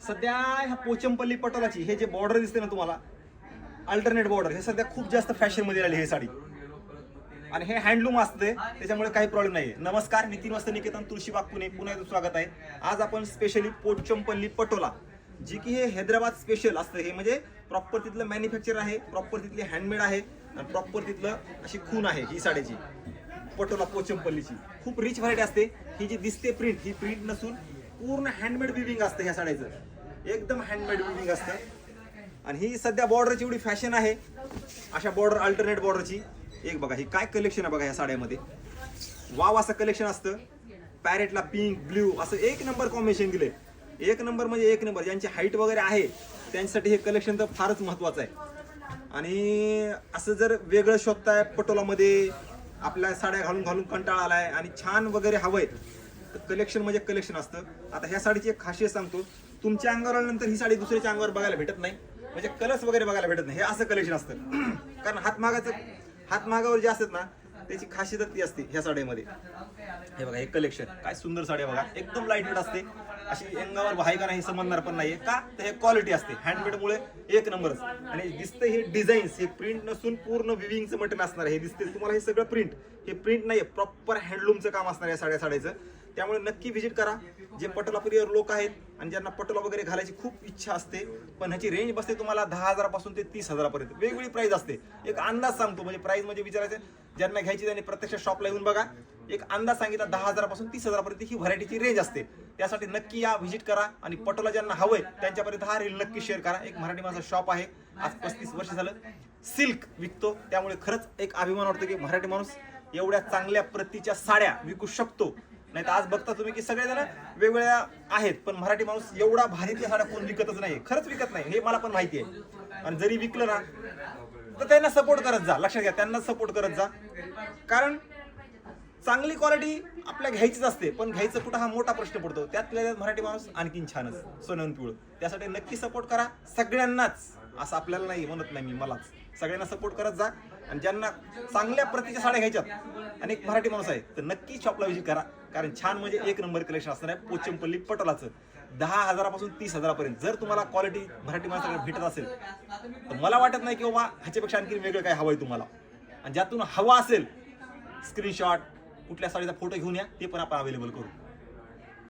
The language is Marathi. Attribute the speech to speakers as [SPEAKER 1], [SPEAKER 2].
[SPEAKER 1] सध्या ह्या पोचमपल्ली पटोलाची हे जे बॉर्डर दिसते ना तुम्हाला, अल्टरनेट बॉर्डर, हे सध्या खूप जास्त फॅशन मध्ये आली हे साडी. आणि हे हँडलूम असते, त्याच्यामुळे काही प्रॉब्लेम नाही. नमस्कार, मी 3 वाजता निकेतन तुळशीबाग पुणे पुन्हा एकदा स्वागत आहे. आज आपण स्पेशली पोचमपल्ली पटोला, जी की हे हैदराबाद स्पेशल असतं. हे म्हणजे प्रॉपर तिथलं मॅन्युफॅक्चर आहे, प्रॉपर तिथली हँडमेड आहे आणि प्रॉपर तिथलं अशी खून आहे ही साडीची. पटोला पोचमपल्लीची खूप रिच व्हरायटी असते. ही जी दिसते प्रिंट, ही प्रिंट नसून पूर्ण हँडमेड विविंग असतं ह्या साड्याचं. एकदम हँडमेड विविंग असतं. आणि ही सध्या बॉर्डरची एवढी फॅशन आहे, अशा बॉर्डर अल्टरनेट बॉर्डरची. एक बघा ही काय कलेक्शन आहे बघा ह्या साड्यामध्ये. वाव असं कलेक्शन असतं. पॅरेटला पिंक ब्ल्यू असं एक नंबर कॉम्बिनेशन दिले. एक नंबर म्हणजे एक नंबर. ज्यांची हाईट वगैरे आहे त्यांच्यासाठी हे कलेक्शन तर फारच महत्वाचं आहे. आणि असं जर वेगळं शोधताय पटोलामध्ये, आपल्या साड्या घालून घालून कंटाळा आलाय आणि छान वगैरे हवंय, तर कलेक्शन म्हणजे कलेक्शन असतं. आता ह्या साडीची एक खासियत सांगतो. तुमच्या अंगावर आल्यानंतर ही साडी दुसऱ्याच्या अंगावर बघायला भेटत नाही, म्हणजे कलर्स वगैरे बघायला भेटत नाही. हे असं कलेक्शन असतं. कारण हातमागावर जे असतात ना, त्याची खासियत ती असते ह्या साडीमध्ये. हे बघा हे कलेक्शन काय सुंदर साडी बघा, एकदम लाईट वेट असते. अशी अंगावर वाहाय का नाही समजणार पण नाहीये का, तर हे क्वालिटी असते हँडमेड मुळे एक नंबरच. आणि दिसतं हे डिझाईन्स, हे प्रिंट नसून पूर्ण विविंगचं मटेरियल असणार आहे. हे दिसते तुम्हाला हे सगळं प्रिंट, हे प्रिंट नाहीये, प्रॉपर हँडलूमचं काम असणार आहे साड्याचं. त्यामुळे नक्की व्हिजिट करा. जे पटोला प्रिय लोक आहेत आणि ज्यांना पटोला वगैरे घालायची खूप इच्छा असते, पण ह्याची रेंज बसते तुम्हाला 10,000 पासून ते 30,000 पर्यंत. वेगवेगळी प्राइस असते. एक अंदाज सांगतो, म्हणजे प्राइस म्हणजे विचारायचं, ज्यांना घ्यायची त्यांनी प्रत्यक्ष शॉपला येऊन बघा. एक अंदाज सांगितला 10,000 पासून 30,000 पर्यंत ही व्हरायटीची रेंज असते. त्यासाठी नक्की या, व्हिजिट करा. आणि पटोला ज्यांना हवंय त्यांच्यापर्यंत हा रील नक्की शेअर करा. एक मराठी माणसाचं शॉप आहे, आज 35 वर्ष झालं सिल्क विकतो. त्यामुळे खरंच एक अभिमान वाटतो की मराठी माणूस एवढ्या चांगल्या प्रतीच्या साड्या विकू शकतो. नाही तर आज बघता तुम्ही की सगळेजण वेगवेगळ्या आहेत, पण मराठी माणूस एवढा भारीतल्या साड्या कोण विकतच नाही. खरंच विकत नाही, हे मला पण माहिती आहे. आणि जरी विकलं ना तर त्यांना सपोर्ट करत जा. लक्षात घ्या, त्यांना सपोर्ट करत जा. कारण चांगली क्वालिटी आपल्या घ्यायचीच असते, पण घ्यायचं कुठं हा मोठा प्रश्न पडतो. त्यात मराठी माणूस आणखीन छानच सोनवंत पिवळं. त्यासाठी नक्की सपोर्ट करा सगळ्यांनाच. असं आपल्याला नाही म्हणत नाही मी, मलाच सगळ्यांना सपोर्ट करत जा. आणि ज्यांना चांगल्या प्रतीच्या साड्या घ्यायच्यात आणि एक मराठी माणूस आहे, तर नक्की शॉपला व्हिजिट करा. कारण छान म्हणजे एक नंबर कलेक्शन असणार आहे पोचमपल्ली पटोलाचं. 10,000 पासून 30,000 पर्यंत. जर तुम्हाला क्वालिटी मराठी माणसाकडे भेटत असेल तर मला वाटत नाही की बाबा ह्याच्यापेक्षा आणखी वेगळं काय हवंय तुम्हाला. आणि ज्यातून हवा असेल स्क्रीनशॉट, कुठल्या साडीचा फोटो घेऊन या, ते पण आपण अवेलेबल करू.